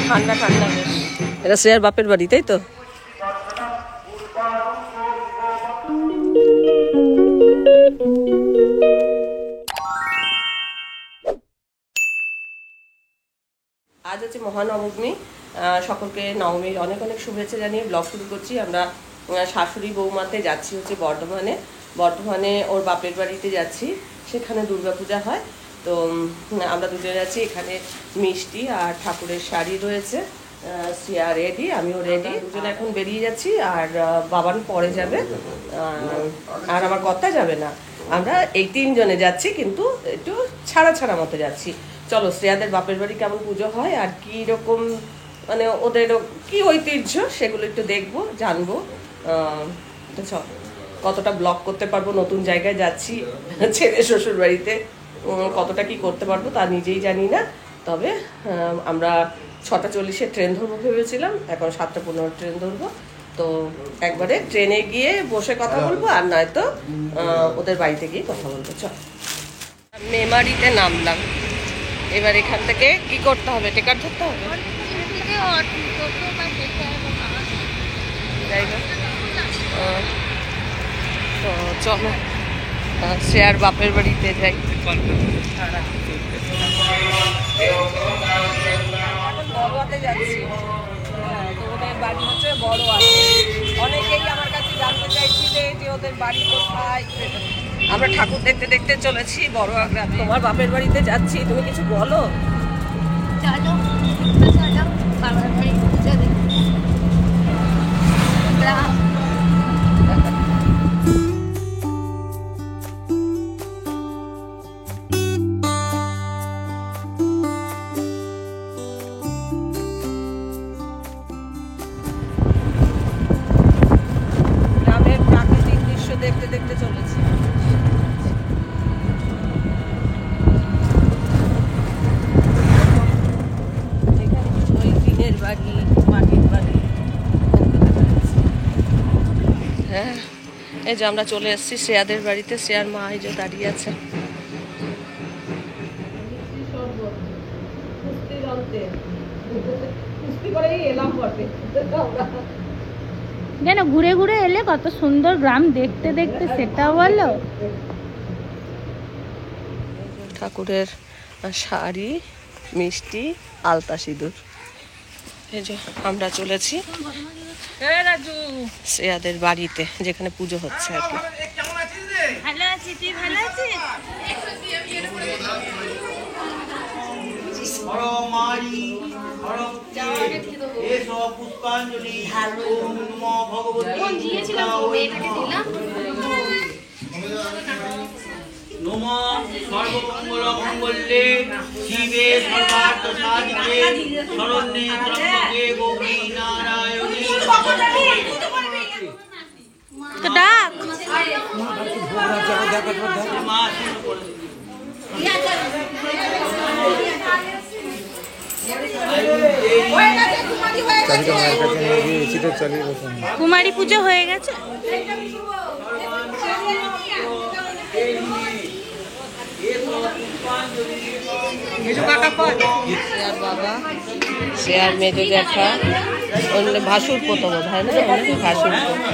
ঠান্ডা ঠান্ডা বেশ। এটা শ্রেয়ার বাপের বাড়ি, তাই তো? আজ হচ্ছে মহানবমী। সকলকে নবমীর অনেক অনেক শুভেচ্ছা জানিয়ে ব্লগ শুরু করছি। আমরা শাশুড়ি বৌমাতে যাচ্ছি হচ্ছে বর্ধমানে ওর বাপের বাড়িতে যাচ্ছি। সেখানে দুর্গাপূজা হয়। তো আমরা দুজনে যাচ্ছি। এখানে মিষ্টি আর ঠাকুরের শাড়ি রয়েছে। শ্রেয়া রেডি, আমিও রেডি। দুজনে এখন বেরিয়ে যাচ্ছি। আর বাবান পরে যাবে, আর আমার কর্তা যাবে না। আমরা এই 3 জনে যাচ্ছি, কিন্তু একটু ছাড়া মতো যাচ্ছি। চলো শ্রেয়াদের বাপের বাড়ি কেমন পুজো হয় আর কি রকম, মানে ওদের কি ঐতিহ্য সেগুলো একটু দেখবো, জানবো। তো চল, কতটা ব্লগ করতে পারবো, নতুন জায়গায় যাচ্ছি ছেলে শ্বশুর বাড়িতে, কতটা কি করতে পারবো তা নিজেই জানি না। তবে আমরা 6:40 ট্রেন ধরবো ভেবেছিলাম, এখন 7:15 ট্রেন ধরবো। তো একবারে ট্রেনে গিয়ে বসে কথা বলবো, আর নয়তো ওদের বাড়িতে গিয়ে কথা বলবো। চল, মেমারিতে নামলাম। এবার এখান থেকে কি করতে হবে, টিকিট ধরতে হবে। তো চলো শ্রেয়ার বাপের বাড়িতে যাই। বড়োয়াতে যাচ্ছি। তো ওদের বাড়ি হচ্ছে বড়োয়াতে। অনেকেই আমার কাছে জানতে চাইছিলে যে ওদের বাড়ি কোথায়। আমরা ঠাকুর দেখতে দেখতে চলেছি বড়োয়া গ্রাম। তোমার বাপের বাড়িতে যাচ্ছি, তুমি কিছু বলো। চলো বাবার বাড়ি চলে গ্রাম। গ্রামের প্রাকৃতিক দৃশ্য দেখতে দেখতে চলেছি। হ্যাঁ, এই যে আমরা চলে এসেছি শ্রেয়াদের বাড়িতে। শ্রেয়ার মা এই যে দাঁড়িয়ে আছে। যেন ঘুরে ঘুরে এলে কত সুন্দর গ্রাম দেখতে দেখতে, সেটা বলো। ঠাকুরের শাড়ি, মিষ্টি, আলতা সিঁদুর। এই যে আমরা চলেছি শ্রেয়াদের বাড়িতে, যেখানে পুজো হচ্ছে আর কি। ভালো আছি, তুই ভালো আছিস? সর্বমঙ্গলে শিবে সর্বার্থ সাধিকে শরণ্যে ত্র্যম্বকে গৌরী নারায়ণী। তো ডাক কুমারী পুজো হয়ে গেছে। শ্রেয়ার বাবা, শ্রেয়ার মেজো জ্যাঠা, ভাসুর পোতো বোধ হয় না, ভাসুর পোতো।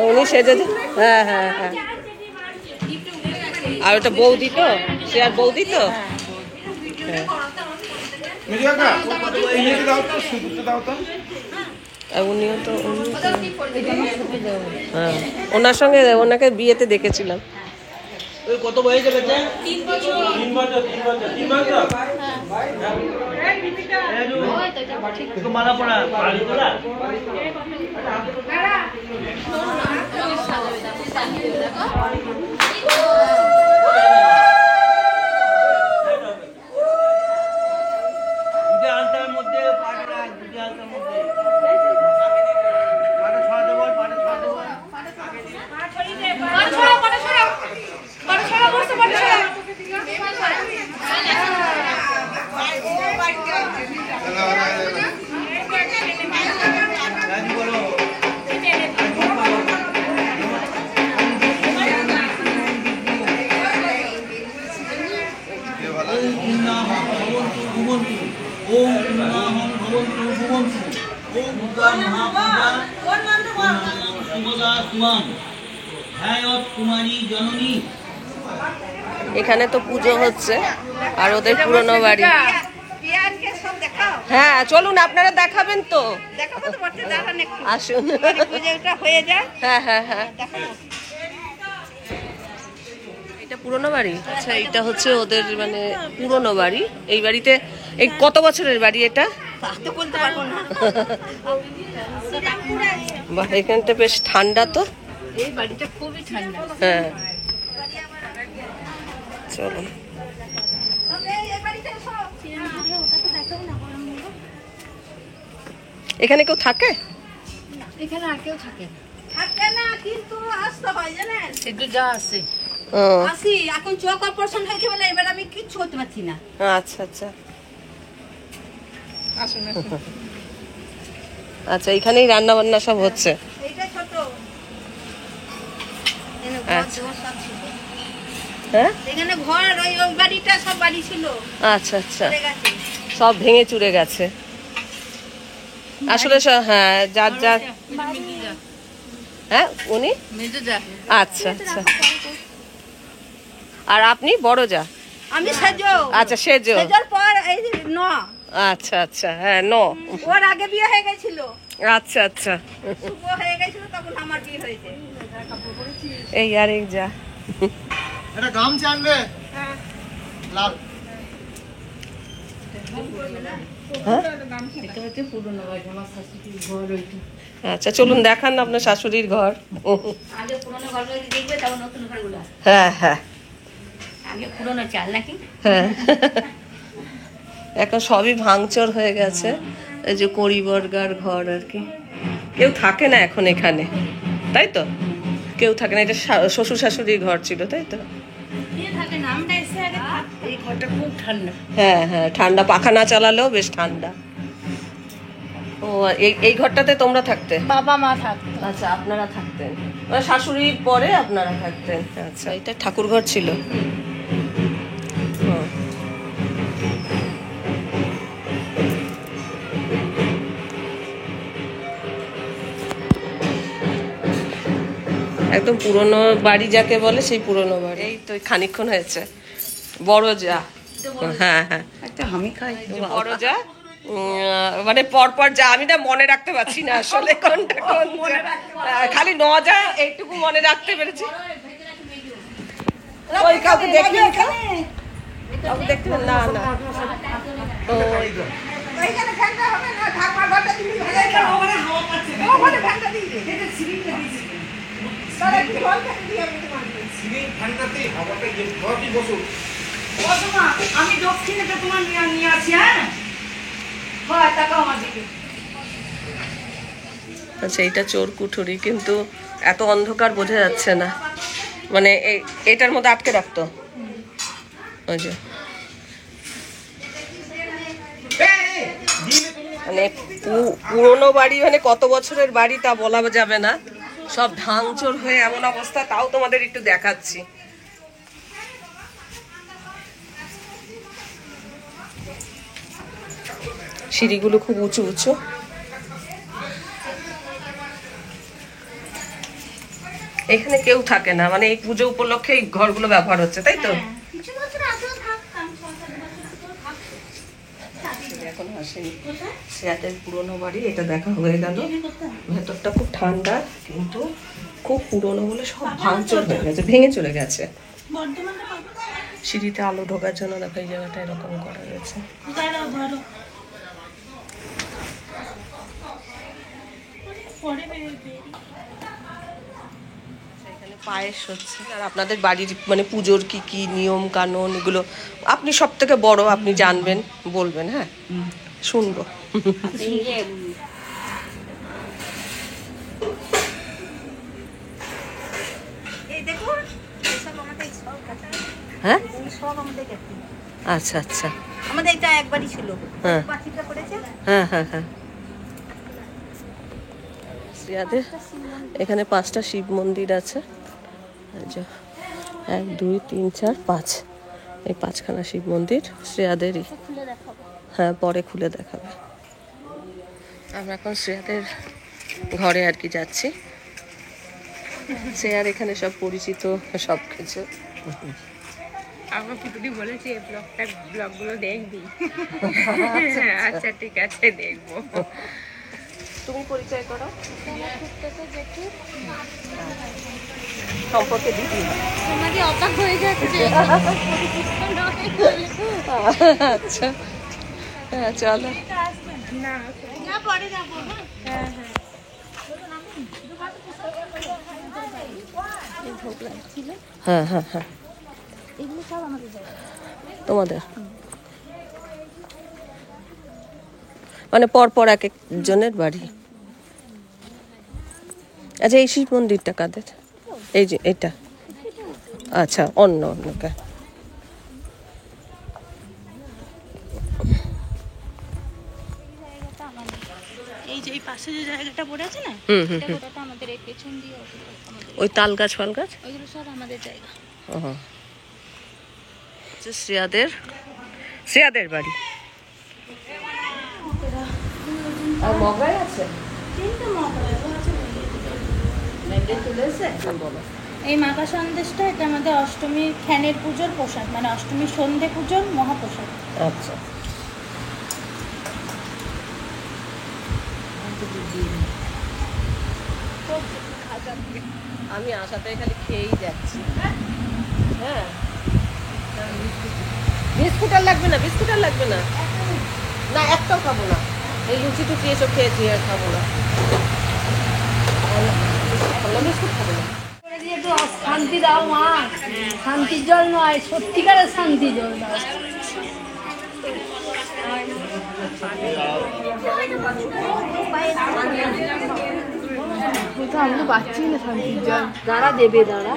উনি সেজেছে। হ্যাঁ হ্যাঁ হ্যাঁ। আর ওটা বৌদি তো, শ্রেয়ার বৌদি তো। হ্যাঁ, উনিও তো। হ্যাঁ, ওনার সঙ্গে ওনাকে বিয়েতে দেখেছিলাম। কত বয়স হয়েছে? 3 বছর। মালা পড়া আলতার মধ্যে পাটা আলতার মধ্যে পাটা ছড়াতে বল, পাটা ছড়াতে বল। দুর্গা মহাপূজা শুভদা সুমাং ধ্যায়ত কুমারী জননী। এখানে তো পুজো হচ্ছে আর ওদের পুরনো বাড়ি। হ্যাঁ চলুন, আপনারা দেখাবেন তো, আসুন। হ্যাঁ হ্যাঁ হ্যাঁ, এটা পুরনো বাড়ি। আচ্ছা, এটা হচ্ছে ওদের মানে পুরনো বাড়ি। এই বাড়িতে এই কত বছরের বাড়ি এটা? বাহ, এখানটা বেশ ঠান্ডা তো। এই বাড়িটা খুবই ঠান্ডা। হ্যাঁ চলো। এখানে কেউ থাকে? এখানে আর কেউ থাকে না, কিন্তু আসতে হয় জানেন। একটু যা আছে। ও আসি, এখন চোখ অপারেশন হয়েছে বলে এবার আমি কিচ্ছু করতে পারছি না। আচ্ছা আচ্ছা আচ্ছা, এখানেই রান্না বান্না সব হচ্ছে। এইটা ছোট। এখানে আচ্ছা। ঘর সব ছিল। হ্যাঁ এখানে ঘর ওই ওই বাড়িটা সব বাড়ি ছিল, আচ্ছা আচ্ছা, চলে গেছে। সব ভেঙে চুরে গেছে আসলে। হ্যাঁ যার যার, হ্যাঁ উনি, আচ্ছা আচ্ছা। আর আপনি বড় যা? আমি সেজো। আচ্ছা সেজো। সেজোর পর এই যে ন, আচ্ছা আচ্ছা, হ্যাঁ ন। ওর আগে বিয়ে হয়ে গেছিল, আচ্ছা আচ্ছা, শুভ হয়ে গেছিল, তখন আমার বিয়ে হয়েছে। এই আর এক যা। এটা গামছা আনবে লাল। হ্যাঁ এটা হচ্ছে পুরনো বাড়ি, আমার শাশুড়ির ঘর ওইটা। আচ্ছা চলুন দেখান আপনার শাশুড়ির ঘর। আগে পুরনো ঘরগুলো দেখবে, তারপর নতুন ঘরগুলো। হ্যাঁ হ্যাঁ আগে পুরনো চাল নাকি? হ্যাঁ, এখন সবই ভাঙচুর হয়ে গেছে। এই যে কড়িবর্গার ঘর আর কি, কেউ থাকে না এখন এখানে, তাই তো? কেউ থাকে না। এটা শ্বশুর শাশুড়ির ঘর ছিল, তাই তো? এই ঘরটা খুব ঠান্ডা। হ্যাঁ হ্যাঁ, ঠান্ডা, পাখা না চালালেও বেশ ঠান্ডা। ও এই এই ঘরটাতে তোমরা থাকতে? বাবা মা থাকতো। আচ্ছা, আপনারা থাকতেন, মানে শাশুড়ির পরে আপনারা থাকতেন। আচ্ছা, এটা ঠাকুর ঘর ছিল। হুম। একদম পুরনো বাড়ি যাকে বলে, সেই পুরনো বাড়ি। এই তো খানিকক্ষণ হয়েছে। বড় যা, হ্যাঁ হ্যাঁ, একটা আমি খাই। বড় যা, মানে পরপর যা, আমি না মনে রাখতে পারছি না আসলে কোনটা কোন যা। খালি ন যা এইটুকু মনে রাখতে পেরেছি। ওই কাউকে দেখলি? কাউকে দেখতে পেলেন? না না, ওই এইখানে ফ্যানটা হবে না, ঠাকুমার ঘরটা দিবি ভালো। ওখানে হাওয়া পাচ্ছে, ওখানে ফ্যানটা দিবি। এটা সিলিংটা দিবি। তাহলে একটু জল খেতে দিই আমি তোমাকে। সিলিং ফ্যানটাতে হাওয়াটা যে ঘরটি বসো। বসো মা, আমি দক্ষিণে তো তোমার নিয়ে আসি। হ্যাঁ হয়, তাকাও আমার দিকে। আচ্ছা, এইটা চোর কুঠুরি, কিন্তু এত অন্ধকার বোঝা যাচ্ছে না। মানে এটার মধ্যে আটকে রাখতো। ওই যে মানে পুরোনো বাড়ি, মানে কত বছরের বাড়ি তা বলা যাবে না, সব ভাঙচুর হয়ে এমন অবস্থা। তাও তোমাদের একটু দেখাচ্ছি। সিঁড়িগুলো খুব উঁচু উঁচু। এখানে কেউ থাকে না, মানে এই পুজো উপলক্ষে এই ঘরগুলো ব্যবহার হচ্ছে, তাই তো? এখন আসেনি। শ্রেয়াদের পুরোনো বাড়ি, এটা দেখা হয়ে গেল। ভেতরটা খুব ঠান্ডা, কিন্তু খুব পুরোনো বলে সব ভাঙচুর হয়ে গেছে, ভেঙে চলে গেছে। সিঁড়িতে আলো ঢোকার জন্য দেখো এই জায়গাটা এরকম করা গেছে। এখানে পায়েস হচ্ছে। আর আপনাদের বাড়ির মানে পুজোর কি কি নিয়ম কানুন, এগুলো আপনি সব থেকে বড়, আপনি জানবেন, বলবেন। হ্যাঁ শুনবো। এই দেখুন, এসব আমাদের সব কাটা। হ্যাঁ এই সব আমাদের কাটা। আচ্ছা আচ্ছা, আমাদের এটা একবারই ছিল। হ্যাঁ পাখিটা পড়েছে। হ্যাঁ হ্যাঁ হ্যাঁ। শ্রেয়াদের এখানে 5টা শিব মন্দির আছে। এই যে 1 2 3 4 5, এই 5খানা শিব মন্দির শ্রেয়াদেরই। হ্যাঁ পরে খুলে দেখাবে। আমরা এখন শ্রেয়াদের ঘরে আর কি যাচ্ছি। শ্রেয়ার এখানে সব পরিচিত সব কিছু। আমার পুতুলি বলেছে এই ব্লগগুলো দেখবি। আচ্ছা ঠিক আছে, দেখবো। তুমি পরিচয় করো, সম্পর্কে দিদি হয়। তোমাকে অবাক হয়ে যাচ্ছে। আচ্ছা হ্যাঁ চলো। না পরে যাবো। হ্যাঁ হ্যাঁ হ্যাঁ হ্যাঁ হ্যাঁ এগুলো সব আমাদের জায়গা। তোমাদের মানে পরপর এক একজনের বাড়ি। আচ্ছা এই শিব মন্দিরটা কাদের? এই যে এটা, আচ্ছা অন্য অন্যকে। এই যে এই পাশে যে জায়গাটা পড়ে আছে না, হুম হুম এটা হুম। গোটাটা আমাদের, এই পেছন দিয়ে আমাদের, ওই তাল গাছ ফাল গাছ ওইগুলো সব আমাদের জায়গা। শ্রেয়াদের বাড়ি। আর মগাই আছে বলো। এই মাখা সন্দেশটা এটা আমাদের অষ্টমীর খ্যানের পুজোর প্রসাদ, মানে অষ্টমীর সন্ধে পুজোর মহাপ্রসাদ। আচ্ছা আমি আশাতে খালি খেয়েই যাচ্ছি। হ্যাঁ বিস্কুট আর লাগবে না, বিস্কুট আর লাগবে না, না একটাও খাবো না। এই লুচি টুচি এসব খেয়েছি, আর খাবো না, বিস্কুট খাবো না। শান্তি দাও মা, শান্তির জল নয়, সত্যিকারের শান্তি জল দাও। আমি তো পাচ্ছি না শান্তির জল, দাঁড়া দেবে, দাঁড়া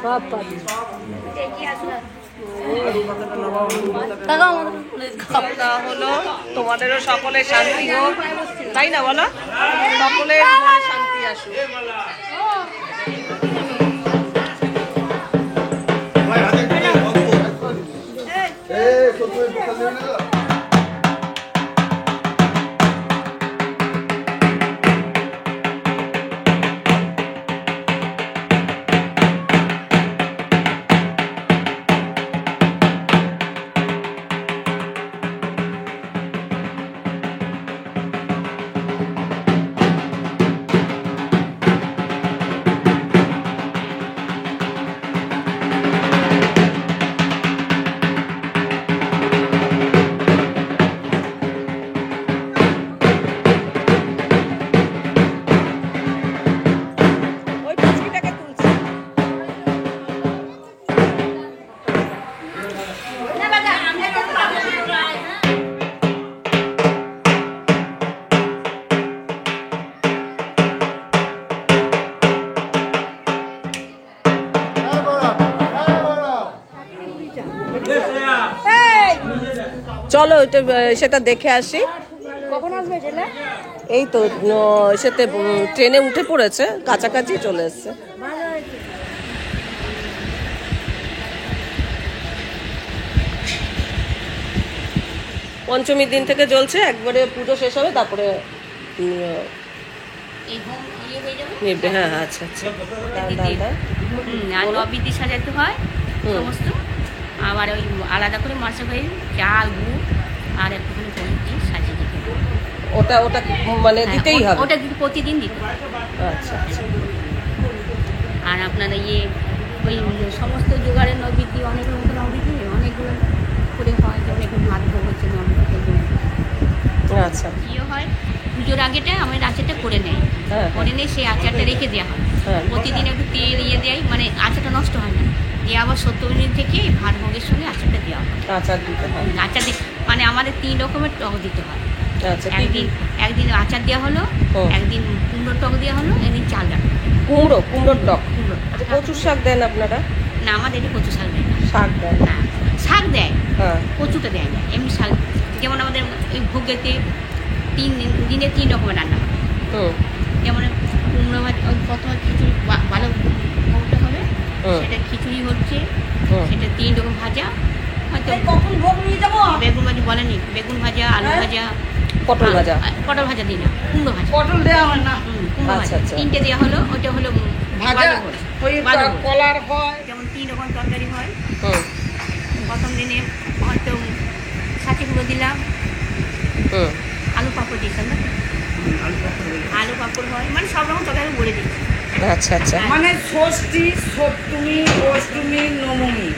সব পাচ্ছি। খাওয়া হলো, তোমাদেরও সকলের শান্তি হোক, তাই না বলো? সকলের মনে শান্তি আসুক। চলো ওইটা সেটা দেখে আসি। কখন আসবে জেলে? এই তো সেতে ট্রেনে উঠে পড়েছে, কাছাকাছি চলে এসছে। পঞ্চমীর দিন থেকে চলছে, একবারে পুজো শেষ হবে তারপরে নিবে। হ্যাঁ আচ্ছা আচ্ছা। আর নবীতি সাজাতে হয় সমস্ত, আবার ওই আলাদা করে মাসে হয়ে চাল গুড় আর একটুখানি পনির দিয়ে সাজিয়ে দিতে হবে। ওটা ওটা মানে দিতেই হবে? ওটা প্রতিদিন দিতে হবে। আচ্ছা আচ্ছা। আর আপনার ইয়ে ওই সমস্ত জোগাড়ের নবীতি, অনেক রকম নবীতি অনেকগুলো করে হয়, যে অনেক ভাত ভোগ হচ্ছে নবীতি। আচ্ছা ইয়ে হয় পুজোর আগেটা আমার আচারটা করে নেয়, হ্যাঁ করে নিয়ে সেই আচারটা রেখে দেওয়া হয়। হ্যাঁ। প্রতিদিন একটু তেল ইয়ে দেয়, মানে আচারটা নষ্ট হয় না, দিয়ে আবার 70 মিনিট থেকে ভাত ভোগের সঙ্গে আচারটা দেওয়া হয়। আচার দিতে হয়। আচার মানে আমাদের 3 রকমের টক দিতে হয়। আচ্ছা কি কি? একদিন আচার দেওয়া হলো, একদিন কুমড়োর টক দেওয়া হলো, একদিন চাল ডাল। কুমড়োর টক। কুমড়ো আচ্ছা কচুর শাক দেন আপনারা? না, আমাদের এটা কচু শাক দেয় না। শাক দেন? না, শাক দেয়, হ্যাঁ। কচুটা দেয় না, এমনি শাক। যেমন আমাদের ওই ভোগেতে দিনে 3 রকমের রান্না হয়। যেমন কুমড়ো ভাত, প্রথমে খিচুড়ি ভালো ভোগটা হবে, সেটা খিচুড়ি হচ্ছে, সেটা 3 রকম ভাজা, হয়তো কখন ভোগ নিয়ে যাবো? বেগুন ভাজি বলেনি, বেগুন ভাজা, আলু ভাজা, পটল ভাজা। পটল ভাজা দিই না, কুমড়ো ভাজা। পটল দেওয়া হয় না, কুমড়ো আচ্ছা, ভাজা আচ্ছা। 3টে দেওয়া হলো, ওটা হলো ভাজা বাঁধাকপি। ওই বাঁধাকপি। কলার হয়। যেমন 3 রকম তরকারি হয়। হুম প্রথম দিনে হয়তো ছাঁচি গুঁড়ো দিলাম, হুম আলু পাঁপড় দিয়েছিলাম না, আলু পাঁপড় হয়, মানে সব রকম তরকারি বলে দিচ্ছি। আচ্ছা আচ্ছা মানে ষষ্ঠী, সপ্তমী, অষ্টমী, নবমী,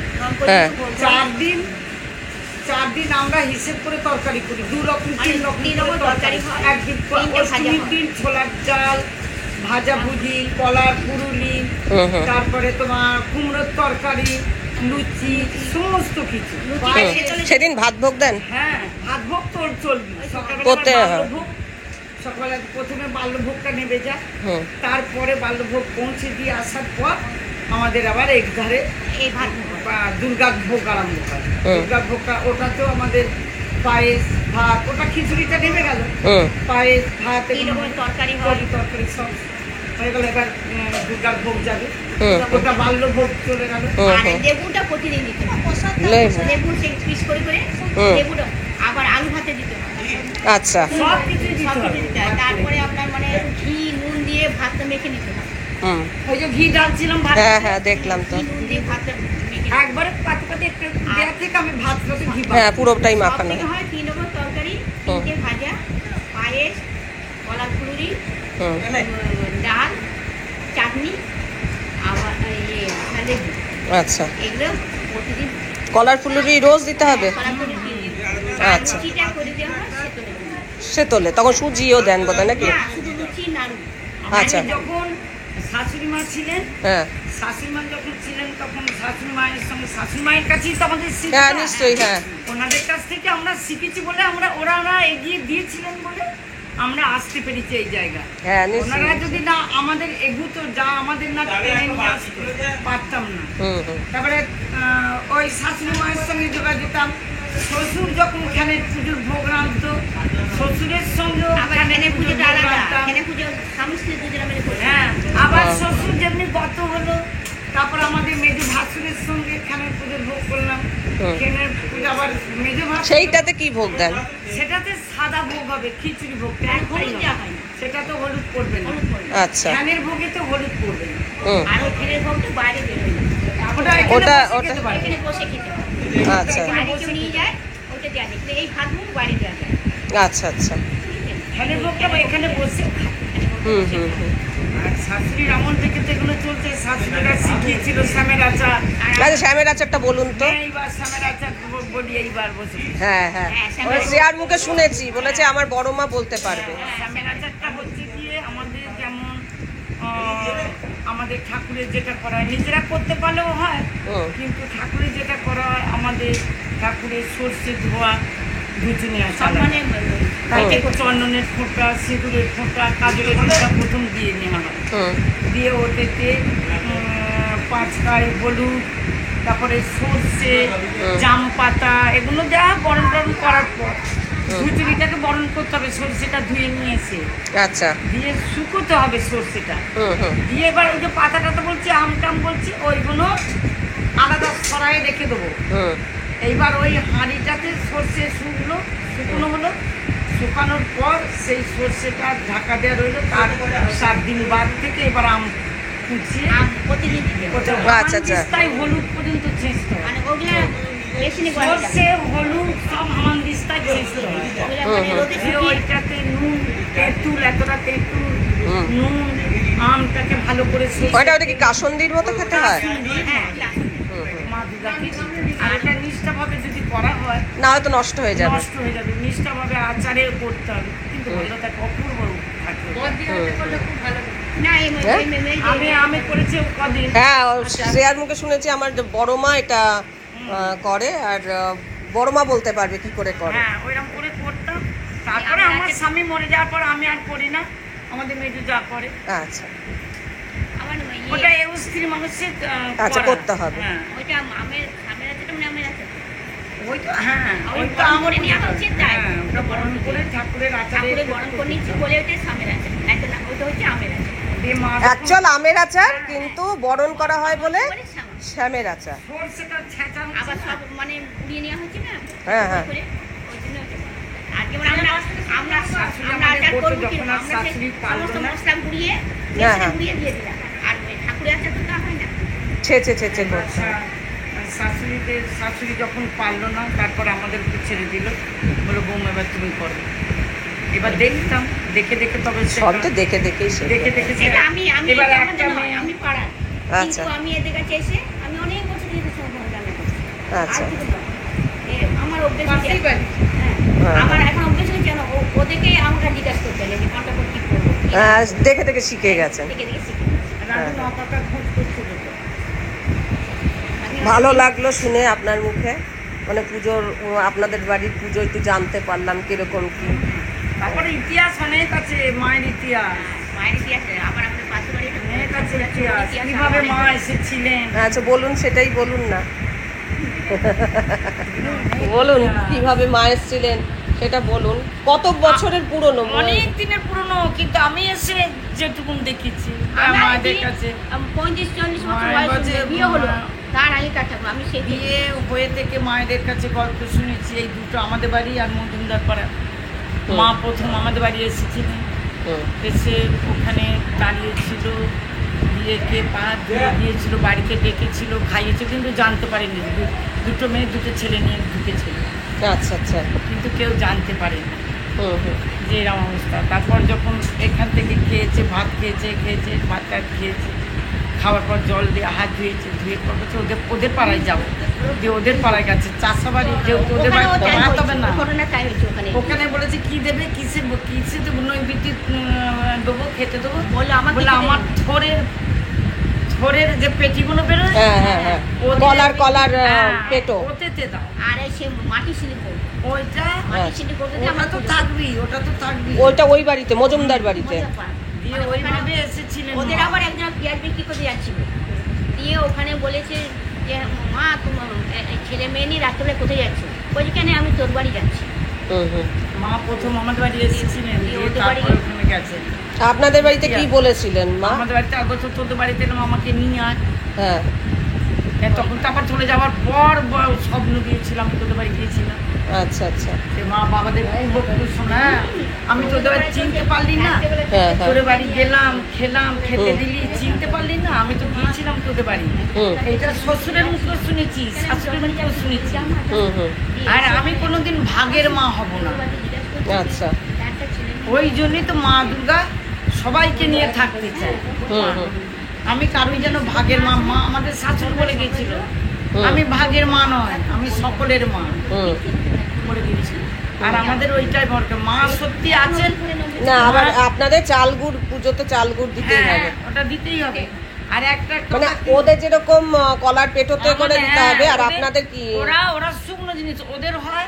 হ্যাঁ। 4 দিন আমরা হিসেব করে তরকারি করি, 2 রকম 3 রকম তিন রকম তরকারি হয়। একদিন 3টে ভাজা অষ্টমীর হয়। দিন ছোলার ডাল, ভাজা ভুজি, কলার পুরুলি, হুম হুম তারপরে তোমার কুমড়োর তরকারি, লুচি, সমস্ত কিছু। সেদিন ভাত ভোগ দেন? হ্যাঁ, ভাত ভোগ তো চলবে। সকালবেলা করতে হয়। বাল্যভোগ, সকালে প্রথমে বাল্যভোগটা নেবে যায়, হুম তারপরে বাল্যভোগ পৌঁছে দিয়ে আসার পর আমাদের আবার এক ধারে এই ভাত দুর্গা ভোগ আরম্ভ হয়। হুম। দুর্গা ভোগটা, ওটাতেও আমাদের পায়েস, ভাত, ওটা খিচুড়িটা নেমে গেল, হুম পায়েস, ভাত, 3 রকমের তরকারি হয়। তরকারি সব হয়ে গেল। এবার দুর্গার ভোগ যাবে, হুম। ওটা বাল্যভোগ চলে গেল। হুম আর হুম লেবুটা প্রতিদিন দিতে হয়। লেবু। লেবু সেই পিস করে করে হুম। লেবুটা আবার আলু ভাতে দিতে হয়। আচ্ছা সব কিছুই সব দিতে কিছু দিতে হয়। হবে। তারপরে আপনার মানে ঘি নুন দিয়ে ভাতটা মেখে নিতে হয়। হুম ওই যে ঘি ডালছিলাম ভাত, হ্যাঁ হ্যাঁ দেখলাম তো। ঘি নুন দিয়ে ভাতটা মেখে একবারে পাতে পাতে একটু দেওয়ার থেকে আমি ভাতটাতে ঘি হ্যাঁ পাবো। পুরোটাই সব মাখানো থেকে হয় 3 রকম তরকারি, হুম। 3টে ভাজা, পায়েস, কলার ফুলুরি, হুম ডাল, চাটনি, আবার আপনার লেবু। আচ্ছা এগুলো প্রতিদিন কলার ফুলুরি রোজ দিতে হবে? কলার ফুলুরি দিয়ে দিতে হয়। আর আচ্ছা। লুচিটা করে দেওয়া হয় সেতলে। সে তোলে তখন সুজিও দেন বোধহয় নাকি? না, শুধু লুচি নাড়ু। আচ্ছা আমি যখন শাশুড়ি মা ছিলেন, হ্যাঁ শাশুড়ি মা যখন ছিলেন তখন শাশুড়ি মায়ের সঙ্গে, শাশুড়ি মায়ের কাছেই তো আমাদের হ্যাঁ শিক্ষা। নিশ্চয়ই হ্যাঁ ওনাদের কাছ থেকে আমরা শিখেছি বলে ওরা এগিয়ে দিয়েছিলেন বলে আমরা আসতে পেরেছি এই জায়গায়। হ্যাঁ ওনারা নিশ্চয়ই যদি না আমাদের এগুতো, যা আমাদের না টেনে নিয়ে আসতো, পারতাম না। হুম হুম তারপরে ওই শাশুড়ি মায়ের সঙ্গে যোগাযোগতাম। শ্বশুর যখন এখানে পুজোর ভোগ রাঁধতো, শ্বশুরের সঙ্গেও আবার এখানে পুজোটা ভোগ আলাদা। রাঁধতাম। এখানে পুজো স্বামী স্ত্রী দুজনে মিলে করি। হ্যাঁ, আবার হ্যাঁ। শ্বশুর যেমনি গত হলো, তারপর আমাদের মেজো ভাসুরের সঙ্গে এখানে পুজোর ভোগ করলাম। হুম। এখানে পুজো আবার মেজো ভাসুর, সেইটাতে কি ভোগ দেন? সেটাতে সাদা ভোগ হবে, খিচুড়ি ভোগ। আর হলুদ দেওয়া হয় না। সেটা তো হলুদ পড়বে না। হলুদ পড়ে না। আচ্ছা ধানের ভোগে তো হলুদ পড়বে না। হুম আর ওখানের ভোগটা বাইরে বেরোয় না। ওটা এখানে ওটা- বসে ওটা- খেতে পারবে। এখানে বসে খেতে হয়। আচ্ছা বাইরে কেউ নিয়ে যায়, ওটা দেওয়া যায়। কিন্তু এই ভাত মুখ বাইরে দেওয়া যায়। আচ্ছা আচ্ছা ধানের ভোগটা এখানে বসে খায়। হুম হুম হুম আর শাশুড়ির আমল থেকে তো এগুলো চলছে। শাশুড়িরা শিখিয়েছিল শ্যামের আচার। আচ্ছা শ্যামের আচারটা বলুন তো। এইবার শ্যামের আচার বলি, এইবার বসে। হ্যাঁ হ্যাঁ হ্যাঁ, শ্যামের ওই শ্রেয়ার মুখে শুনেছি, বলেছে আমার বড় মা বলতে পারবে। শ্যামের আচারটা হচ্ছে গিয়ে আমাদের যেমন আমাদের ঠাকুরের যেটা করা হয়, নিজেরা করতে পারলেও হয়, হুম কিন্তু ঠাকুরের যেটা করা হয়, আমাদের ঠাকুরের সর্ষে ধোয়া, ধুচুনি আসা সব মানে তাকে চন্দনের ফোঁটা, সিঁদুরের ফোঁটা, কাজলের ফোঁটা প্রথম দিয়ে নেওয়া হয়। হুম দিয়ে ওদেরকে 5 গায়ে হলুদ, তারপরে সর্ষে, জাম পাতা, এগুলো দেওয়া বরণ টরণ করার পর ধুচুরিটাকে বরণ করতে হবে। সর্ষেটা ধুয়ে নিয়ে এসে আচ্ছা দিয়ে শুকোতে হবে সর্ষেটা। হুম হুম দিয়ে এবার ওই যে পাতাটা তো বলছি, আমটাম বলছি, ওইগুলো আলাদা সরাই রেখে দেবো। হুম এইবার ওই হাঁড়িটাতে সর্ষে শুকনো হলো, শুকানোর পর সেই সর্ষেটা ঢাকা দেওয়া রইলো। তার 7 দিন বাদ থেকে এবার আম কুচিয়ে আম প্রতিদিন দিতে হয়। আচ্ছা, আচ্ছা। হামানদিস্তায় হলুদ পর্যন্ত ছেঁচতে হয়। মানে ওগুলা বেশি নি করা যায়। সর্ষে, হলুদ সব হামানদিস্তায় ছেঁচতে হয়। ওগুলা মানে রোদে দিয়ে শুকিয়ে ওইটাতে নুন, তেঁতুল, এতটা তেঁতুল, হুম। নুন, আমটাকে ভালো করে ওটা কি কাসন্দির মতো খেতে হয়? হ্যাঁ, ক্লাস। মা দুর্গাকে, আর এটা নিষ্ঠাভাবে যদি করা হয় না হয়তো নষ্ট হয়ে যাবে। নষ্ট হয়ে যাবে। নিষ্ঠাভাবে আচারে করতে হবে, কিন্তু ভালো থাকে, অপূর্ব থাকে। না, এই হ্যাঁ? আমি করেছি কদিন। হ্যাঁ শ্রেয়ার মুখে শুনেছি আমার যে বড় মা এটা করে, আর বড় মা বলতে পারবে কি করে করে। হ্যাঁ, ওইরকম করে করতাম। তারপরে আমার স্বামী মরে যাওয়ার পর আমি আর করি না, আমাদের মেজু যা করে। আচ্ছা আমার ওটা এই স্ত্রী মানুষের আচ্ছা, করা। করতে হবে। হ্যাঁ, ওইটা আমের আছে, মানে আমের আছে। ওই তো, হ্যাঁ, ওই ওই তো বরণ আমার করে নেওয়া হচ্ছে তাই। হ্যাঁ, ওটা বরণ করে ঠাকুরের আচারে ঠাকুরে বরণ করে নিচ্ছি বলে ওইটা সামের আছে। নাইতো না, ওইটা হচ্ছে আমের আছে। দিয়ে মা অ্যাকচুয়াল আমের আচার, কিন্তু বরণ করা হয় বলে বলে সামের। শ্যামের আচার। সর্ষেটা ছেঁচানো আবার সব মানে গুঁড়িয়ে নেওয়া হচ্ছে না, হ্যাঁ, হ্যাঁ। করে ওই জন্য ওটা করা। আর যেমন আমরা আমরা আমরা আচার করবো কি আমরা সমস্ত মশলা গুঁড়িয়ে গুঁড়িয়ে দিয়ে দিলাম আর ঠাকুরের আচার তো তা হয় না ছে করছে। শাশুড়ি যখন পারলো না তারপর আমাদেরকে ছেড়ে দিল, বলে বৌমা এবার তুমি করো। এবার দেখতাম দেখে তবে সব তো দেখে দেখে এটা আমি এবার এটা একটা আমাদের নয়, মেয়ে আমি পাড়ার আচ্ছা। কিন্তু আমি এদের কাছে এসে আমি অনেক বছর ধরে সৌভাগ্য রান্না করছি। আচ্ছা। আর কিছু না। আমার অভ্যেস পাশেই হয়েছে- বাড়ি। হ্যাঁ, আমার এখন অভ্যেস হয়েছে যেন ওদেরকে আমাকে জিজ্ঞাসা করতে হবে যে কোনটা কি করবো দেখে শিখে গেছেন। দেখে শিখি রাজু নৌকাটা খোঁজ করছিল তো। ভালো লাগলো শুনে আপনার মুখে, মানে পুজোর আপনাদের বাড়ির পুজো একটু জানতে পারলাম কিরকম কি। তারপরে ইতিহাস অনেক আছে, মায়ের ইতিহাস মায়ের ইতিহাস আবার আমাদের পাশের বাড়ি একটা অনেক আছে, ইতিহাস কিভাবে মা এসেছিলেন। আচ্ছা বলুন, সেটাই বলুন না। বলুন কিভাবে মা এসেছিলেন সেটা বলুন। কত বছরের পুরনো? অনেক দিনের পুরনো, কিন্তু আমি এসে যেটুকুন দেখেছি মায়েদের কাছে 35-40 বছর মায়ের বয়স কাছে বিয়ে হলো তার আগে কাটাবো আমি সেই বিয়ে হয়ে থেকে মায়েদের কাছে গল্প শুনেছি। এই দুটো আমাদের বাড়ি আর মজুমদার পাড়া। মা প্রথম আমাদের বাড়ি এসেছিলেন, এসে ওখানে দাঁড়িয়েছিল, বিয়েকে পা ধুয়ে দিয়েছিল, বাড়িতে ডেকেছিল, খাইয়েছে, কিন্তু জানতে পারেনি। দুটো মেয়ে দুটো ছেলে নিয়ে ঢুকেছিল, আচ্ছা আচ্ছা। কিন্তু কেউ জানতে পারেনি যে এরকম অবস্থা। তারপর যখন এখান থেকে খেয়েছে, ভাত খেয়েছে ভাত খেয়েছে, খাওয়ার পর জল দিয়ে হাত ধুয়ে পর বলছে ওদের পাড়ায় যাবো, যে ওদের পাড়ায় গেছে চাষাবাড়ি, যেহেতু ওদের বাড়িতে বানাতে হবে না। ওখানে বলেছে কি দেবে, কিসে দেবো, নৈবেদ্য দেবো, খেতে দেবো। বলে আমার থোরের যে পেটিগুলো বেরোয়, কলার পেটো, ওতেতে দাও। আর সে মাটি শিল্প ওইটা মাটি শিল্প করতে দিয়ে ওটা তো থাকবেই, ওইটা ওই বাড়িতে, মজুমদার বাড়িতে। দিয়ে ওইভাবে এসেছিলেন। ওদের আবার একজন পেঁয়াজ বিক্রি করতে যাচ্ছিল, দিয়ে ওখানে বলেছে যে মা তোমার ছেলে মেয়ে নিয়ে রাত্রে কোথায় যাচ্ছ? বলছি কেন আমি তোর বাড়ি যাচ্ছি। মা প্রথম আমাদের বাড়ি এসেছিলেন, ওখানে গেছেন। আপনাদের বাড়িতে কি বলেছিলেন মা? আমাদের বাড়িতে আর বছর তোদের বাড়িতে এলাম, আমাকে নিয়ে আয়। হ্যাঁ, তখন তারপর চলে যাওয়ার পর স্বপ্ন দিয়েছিলাম তোদের বাড়ি গিয়েছিলাম। আচ্ছা আচ্ছা। সে মা বাবাদের শোনা, আমি তোদের বাড়ি চিনতে পারলি না, হ্যাঁ, তোদের বাড়ি গেলাম, খেলাম, খেতে দিলি, চিনতে পারলি না, আমি তো গিয়েছিলাম তোদের বাড়ি। এটা শ্বশুরের মুখে শুনেছি, শাশুড়ির মুখে শুনেছি। আর আমি কোনোদিন ভাগের মা হব না। আচ্ছা। ওই জন্যই তো মা দুর্গা সবাইকে নিয়ে থাকতে চায়। আমি কারোই যেন ভাগের মা, মা আমাদের শাশুড়ি বলে গেছিল আমি ভাগের মা নয়, আমি সকলের মা বলে দিয়েছি। আর আমাদের ওইটাই ভরসা, মা সত্যি আছেন না। আবার আপনাদের চাল গুড়, পুজোতে চাল গুড় দিতেই হবে, ওটা দিতেই হবে। আর একটা মানে ওদের যেরকম কলার পেটোতে করে দিতে হবে, আর আপনাদের কি? ওরা শুকনো জিনিস ওদের হয়,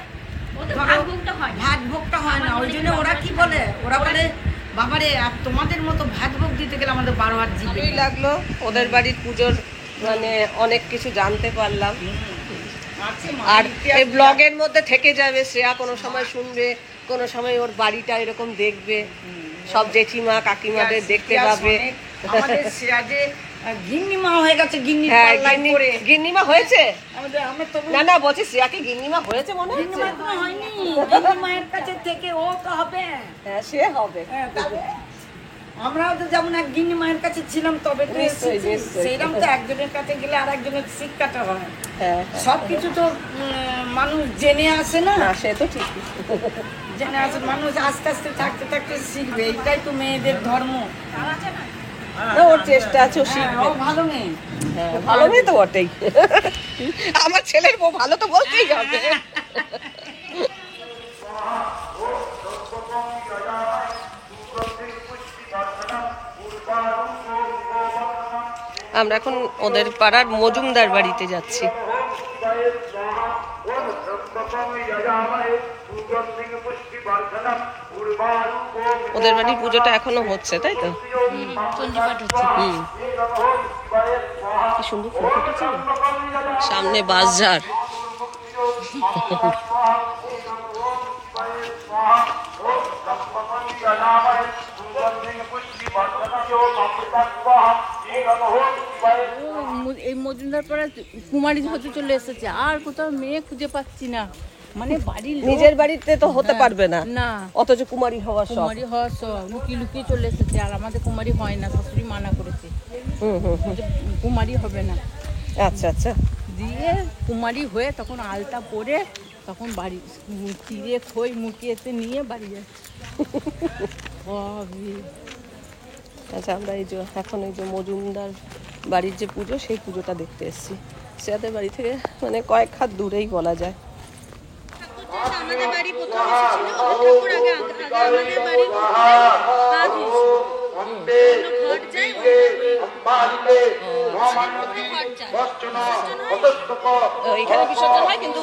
ভাত ভোগটা হয় না। ওই জন্য ওরা কি বলে, ওরা বলে বাবারে তোমাদের মতো ভাত ভোগ দিতে গেলে আমাদের 12 হাত জিভে। ভালোই লাগলো ওদের বাড়ির পুজোর, মানে অনেক কিছু জানতে পারলাম। আর এই ব্লগের মধ্যে থেকে যাবে, শ্রেয়া কোনো সময় শুনবে, কোনো সময় ওর বাড়িটা এরকম দেখবে, সব জেঠিমা কাকিমাদের দেখতে পাবে। আমাদের শ্রেয়া যে গিন্নিমা হয়ে গেছে, গিন্নিমা হয়েছে না বলছি, শ্রেয়াকে গিন্নিমা হয়েছে মনে হচ্ছে। মায়ের কাছে থেকে ও তো হবে, হ্যাঁ সে হবে। আমরাও তো যেমন এক গিন্নি মায়ের কাছে ছিলাম, তবে তো নিশ্চয়ই, নিশ্চয়ই। সেইরকম তো একজনের কাছে গেলে আর একজনের শিক্ষাটা হয়। হ্যাঁ, সবকিছু তো মানুষ জেনে আসে না, সে তো ঠিকই জেনে আসে মানুষ, আস্তে আস্তে থাকতে থাকতে শিখবে। এইটাই তো মেয়েদের ধর্ম। ওর চেষ্টা আছে, ও শিখবে। ও ভালো মেয়ে, হ্যাঁ ভালো মেয়ে তো বটেই। আমার ছেলের বউ ভালো তো বলতেই হবে। আমরা এখন ওদের পাড়ার মজুমদার বাড়িতে যাচ্ছি। ওদের বাড়ির পুজোটা এখনো হচ্ছে, তাই তো? কি সুন্দর ফুল ফুটেছে, সামনে বাজার। এই মজুমদার পাড়া কুমারী হতে চলে এসেছে, আর কোথাও মেয়ে খুঁজে পাচ্ছি না। মানে বাড়ির লোক- নিজের বাড়িতে তো হতে পারবে না, না অথচ কুমারী হওয়ার শখ। কুমারী হওয়ার সব লুকিয়ে লুকিয়ে চলে এসেছে, আর আমাদের কুমারী হয় না, শাশুড়ি মানা করেছে যে কুমারী হবে না। আচ্ছা আচ্ছা। দিয়ে কুমারী হয়ে তখন আলতা পরে তখন বাড়ি তীরে খই মুখিয়েতে নিয়ে বাড়ি যাচ্ছে। আচ্ছা, আমরা এই যে এখন এই যে মজুমদার বাড়ির যে পুজো, সেই পুজোটা দেখতে এসেছি। সেদের বাড়ি থেকে মানে কয়েক হাত দূরেই বলা যায়। আমাদের বাড়ি প্রথম এসেছিল, ঠাকুর আগে আমাদের বাড়ি কাজ ঘট যায়, এখানে বিসর্জন হয় কিন্তু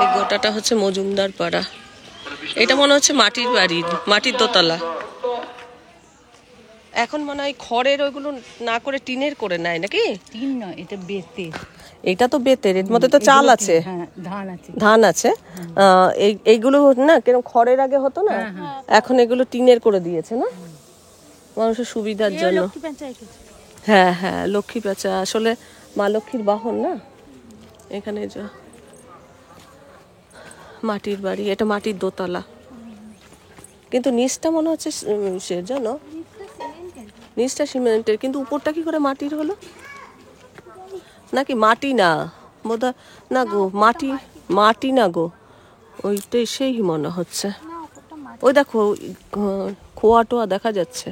এই গোটাটা হচ্ছে মজুমদার পাড়া। এটা মনে হচ্ছে মাটির বাড়ি, মাটির দোতলা। এখন মনে হয় খড়ের ওইগুলো না করে টিনের করে নেয় নাকি? তিন নয়, এটা বেতে। এটা তো বেতের, এর মধ্যে তো চাল আছে, হ্যাঁ ধান আছে। ধান আছে। এইগুলো না কেরকম খড়ের আগে হতো না, এখন এগুলো টিনের করে দিয়েছে না মানুষের সুবিধার জন্য। হ্যাঁ হ্যাঁ, লক্ষ্মী পেঁচা আসলে মা লক্ষ্মীর বাহন না। এখানে যা মাটির বাড়ি, এটা মাটির দোতলা, কিন্তু নিচটা মনে হচ্ছে সে জানো, নিচটা সিমেন্টের, কিন্তু উপরটা কি করে মাটির হলো? নাকি মাটি না, বোধহয় না গো, মাটি মাটি না গো, ওইটাই সেই মনে হচ্ছে। ওই দেখো খোয়া টোয়া দেখা যাচ্ছে,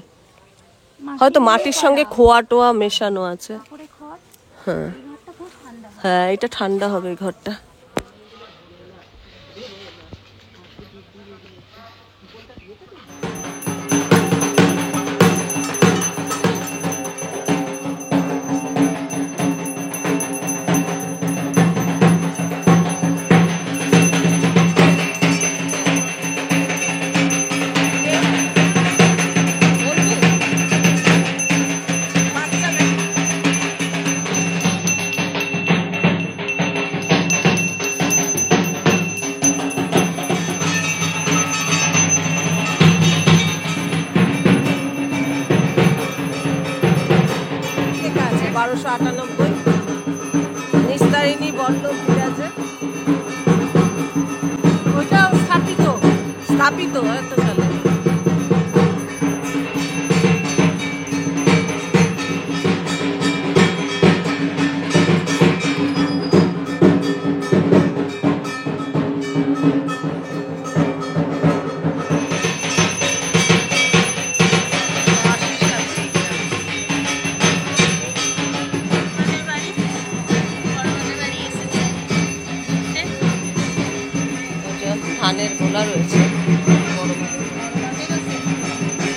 হয়তো মাটির সঙ্গে খোয়া টোয়া মেশানো আছে। হ্যাঁ হ্যাঁ, এটা ঠান্ডা হবে এই ঘরটা। আছে 1298 নিস্তারিণী বল্লভ আছে, ওইটা স্থাপিত এত সালে। ধানের গোলা রয়েছে,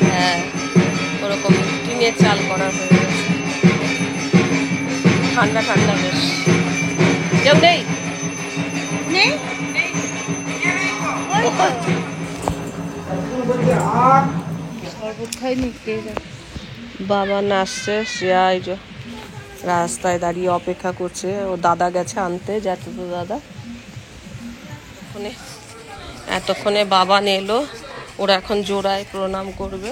হ্যাঁ ওরকম টিনের চাল করা হয়ে গেছে। ঠান্ডা ঠান্ডা বেশ, কেউ নেই বাবা নাচছে, শ্রেয়া এই যে রাস্তায় দাঁড়িয়ে অপেক্ষা করছে, ও দাদা গেছে আনতে, জ্যাঠতো দাদা। এতক্ষণে বাবা এলো, ওরা এখন জোড়ায় প্রণাম করবে,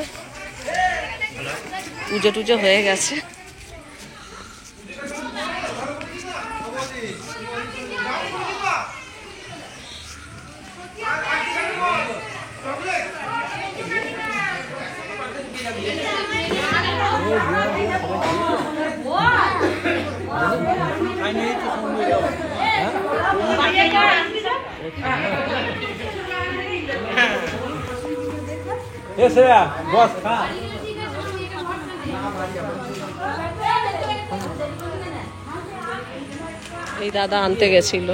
পুজো টুজো হয়ে গেছে। বস খা। এই দাদা আনতে গেছিল।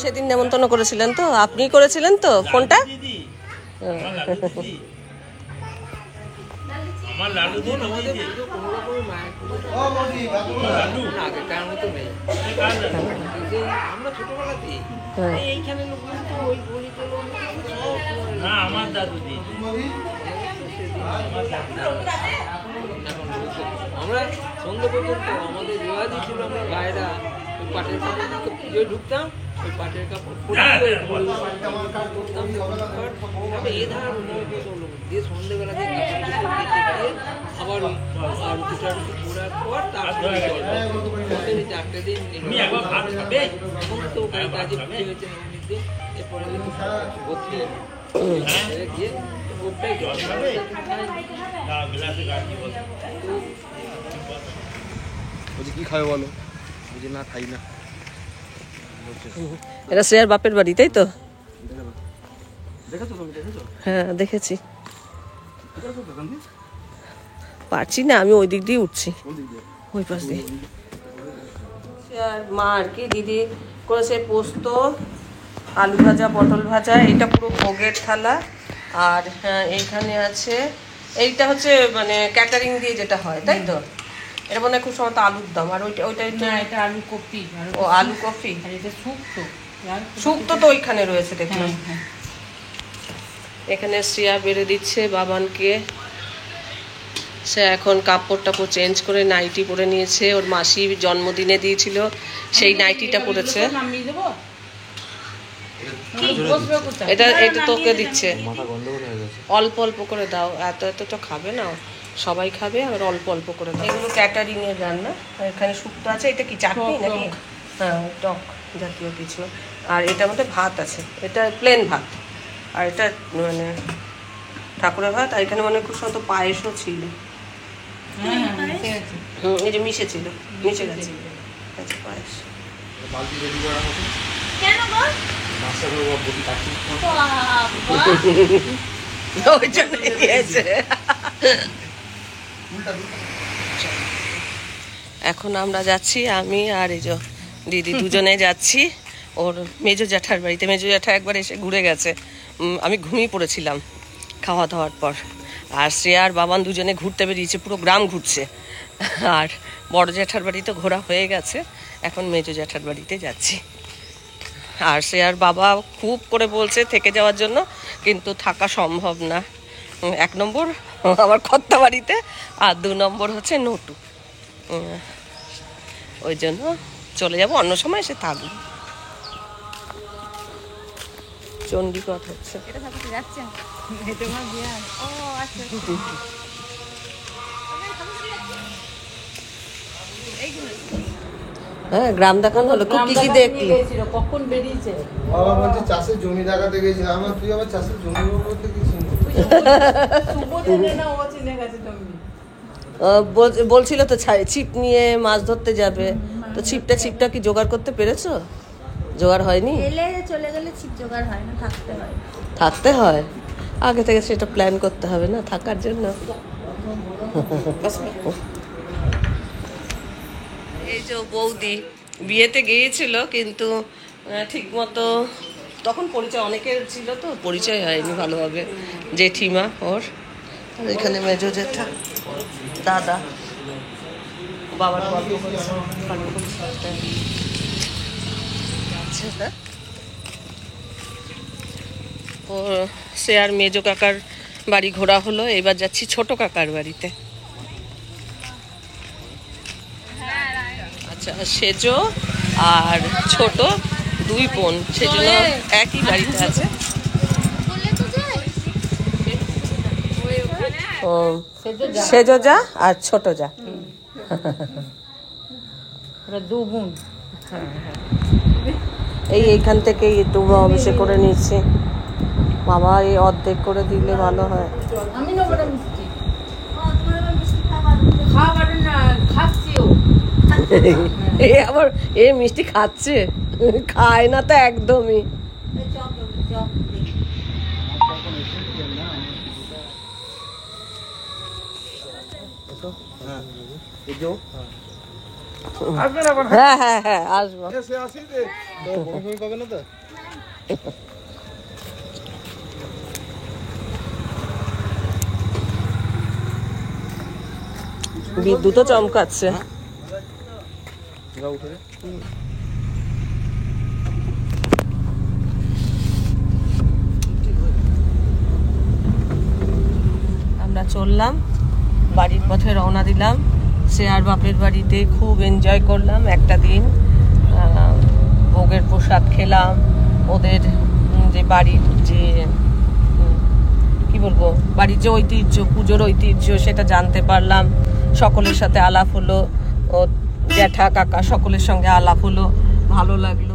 সেদিন নেমন্তন্ন করেছিলেন তো, আপনি করেছিলেন তো ফোনটা? দিদি আমার লাড্ডু দিদি আমার লাড্ডু দিন আমাদের ও বৌদি বাবু লাড্ডু আগেকার মতো নেই। কার লাড্ডু? আমরা ছোটবেলাতেই হ্যাঁ। এইখানে লোকজন তো ওই গলি টলো সব না আমার দাদু দিদি আমার দাদু এখন আমরা সন্ধ্যে পর্যন্ত আমাদের রেওয়াজই ছিল, আমরা গায়েরা ওই পাটের কাপড় পুজোয় ঢুকতাম, ওই পাটের কাপড় করতাম, এ ধারা দিয়ে সন্ধ্যেবেলা দিয়ে আবার ওই রুটি ঘোরার পর তারপরে 4টে দিন তুমি একবার ভাত খাবে? সমস্ত কাজে পুজো হয়েছে নবমীর দিন, এরপরে ভর্তি গিয়ে ওটাই জল খাবে? না গ্লাসে গাড়ি বল বলছি কি খাবে বলো? বুঝি না খাই না। এটা শ্রেয়ার বাপের বাড়ি, তাই তো? দেখেছো তুমি? দেখেছো? হ্যাঁ দেখেছি। পারছি না, আমি ওই দিক দিয়ে উঠছি, ওই পাশ দিয়ে। আর মা আর কি দিদি করেছে পোস্ত, আলু ভাজা, পটল ভাজা, এটা পুরো ভোগের থালা। আর এইখানে আছে, এইটা হচ্ছে মানে ক্যাটারিং দিয়ে যেটা হয়, তাই তো? এটা মনে হয় খুব সম্ভবত আলুর দম। আর ওইটা ওইটা না, এটা আলু কপি আর ও আলু কফি, আর এটা শুক্তো। শুক্তো তো ওইখানে রয়েছে দেখলাম। হ্যাঁ। এখানে শ্রেয়া বেড়ে দিচ্ছে বাবানকে। সে এখন কাপড় টাপড় চেঞ্জ করে নাইটি পরে নিয়েছে, ওর মাসি জন্মদিনে দিয়েছিল সেই নাইটিটা পরেছে। নামিয়ে দেবো? বসবে কোথায়? এটা এটা তোকে দিচ্ছে, অল্প অল্প করে দাও, এত এত তো খাবে না, সবাই খাবে, আর অল্প অল্প করে দাও। এগুলো ক্যাটারিং এর রান্না। আর এখানে শুক্তো আছে, এটা কি চাটনি নাকি? হ্যাঁ টক জাতীয় কিছু। আর এটার মধ্যে ভাত আছে, এটা প্লেন ভাত, আর এটা মানে ঠাকুরের ভাত। আর এখানে মানে খুব সম্ভবত পায়েসও ছিল। এই যে মিশে ছিল, মিশে গেছে। আচ্ছা পায়েস। বালতি রেডি করা হতো। কেন গো? মাছটা করে বটি কাটি। ওই জন্য নিয়েছে। এখন আমরা যাচ্ছি, আমি আর এই যে দিদি দুজনে যাচ্ছি ওর মেজো জ্যাঠার বাড়িতে। মেজো জ্যাঠা একবার এসে ঘুরে গেছে, আমি ঘুমিয়ে পড়েছিলাম খাওয়া দাওয়ার পর। আর শ্রেয়া আর বাবান দুজনে ঘুরতে বেরিয়েছে, পুরো গ্রাম ঘুরছে। আর বড় জ্যাঠার বাড়ি তো ঘোরা হয়ে গেছে, এখন মেজো জ্যাঠার বাড়িতে যাচ্ছি। আর শ্রেয়ার বাবা খুব করে বলছে থেকে যাওয়ার জন্য, কিন্তু থাকা সম্ভব না। 1 নম্বর আমার কর্তা বাড়িতে, আর 2 নম্বর হচ্ছে নটু। ওই জন্য চলে যাব, অন্য সময় এসে থাকবো। চণ্ডীপথ হচ্ছে। হ্যাঁ গ্রাম দেখানো হলো, খুব কি কি দেখলি? কখন বেরিয়েছে? বাবা বলছে চাষের জমি দেখাতে গেছিলাম। আমার তুই আবার চাষের জমি বলতে কি চিনবি? না, ও চিনে গেছে তুমি। বলছিল তো ছিপ নিয়ে মাছ ধরতে যাবে, তো ছিপটা কি জোগাড় করতে পেরেছো? জোগাড় হয়নি? এলে চলে গেলে ছিপ জোগাড় হয় না, থাকতে হয়। থাকতে হয়, আগে থেকে সেটা প্ল্যান করতে হবে না থাকার জন্য। এই যে বৌদি বিয়েতে গিয়েছিল, কিন্তু ঠিক মতো তখন পরিচয় অনেকের ছিল, তো পরিচয় হয়নি ভালোভাবে। জেঠিমা ওর, আর এখানে মেজো জেঠা, দাদা, বাবার গল্প করছে। আচ্ছা, ও সে আর মেজো কাকার বাড়ি ঘোরা হলো, এবার যাচ্ছি ছোট কাকার বাড়িতে। আচ্ছা, সেজো আর ছোট 2 বোন, সেজন্য একই বাড়িতে আছে। ও সেজো যা আর ছোট যা, ওরা 2 বোন। এইখান থেকে একটু অবশ্যই করে নিচ্ছি। বাবা এই অর্ধেক করে দিলে ভালো হয়। আমি না বড় মিষ্টি খাবার না, খাচ্ছিও। এ আবার এ মিষ্টি খাচ্ছে, খায় না তো একদমই। আসবেন আবার। হ্যাঁ হ্যাঁ হ্যাঁ আসবো। এসে আসি যে তো বমি পাবে না তো? বিদ্যুৎও চমকাচ্ছে। আমরা চললাম, বাড়ির পথে রওনা দিলাম। সে আর বাপের বাড়িতে খুব এনজয় করলাম একটা দিন। ভোগের প্রসাদ খেলাম, ওদের যে বাড়ির যে কি বলবো, বাড়ির যে ঐতিহ্য, পুজোর ঐতিহ্য সেটা জানতে পারলাম। সকলের সাথে আলাপ হলো, ও জ্যাঠা কাকা সকলের সঙ্গে আলাপ হলো, ভালো লাগলো।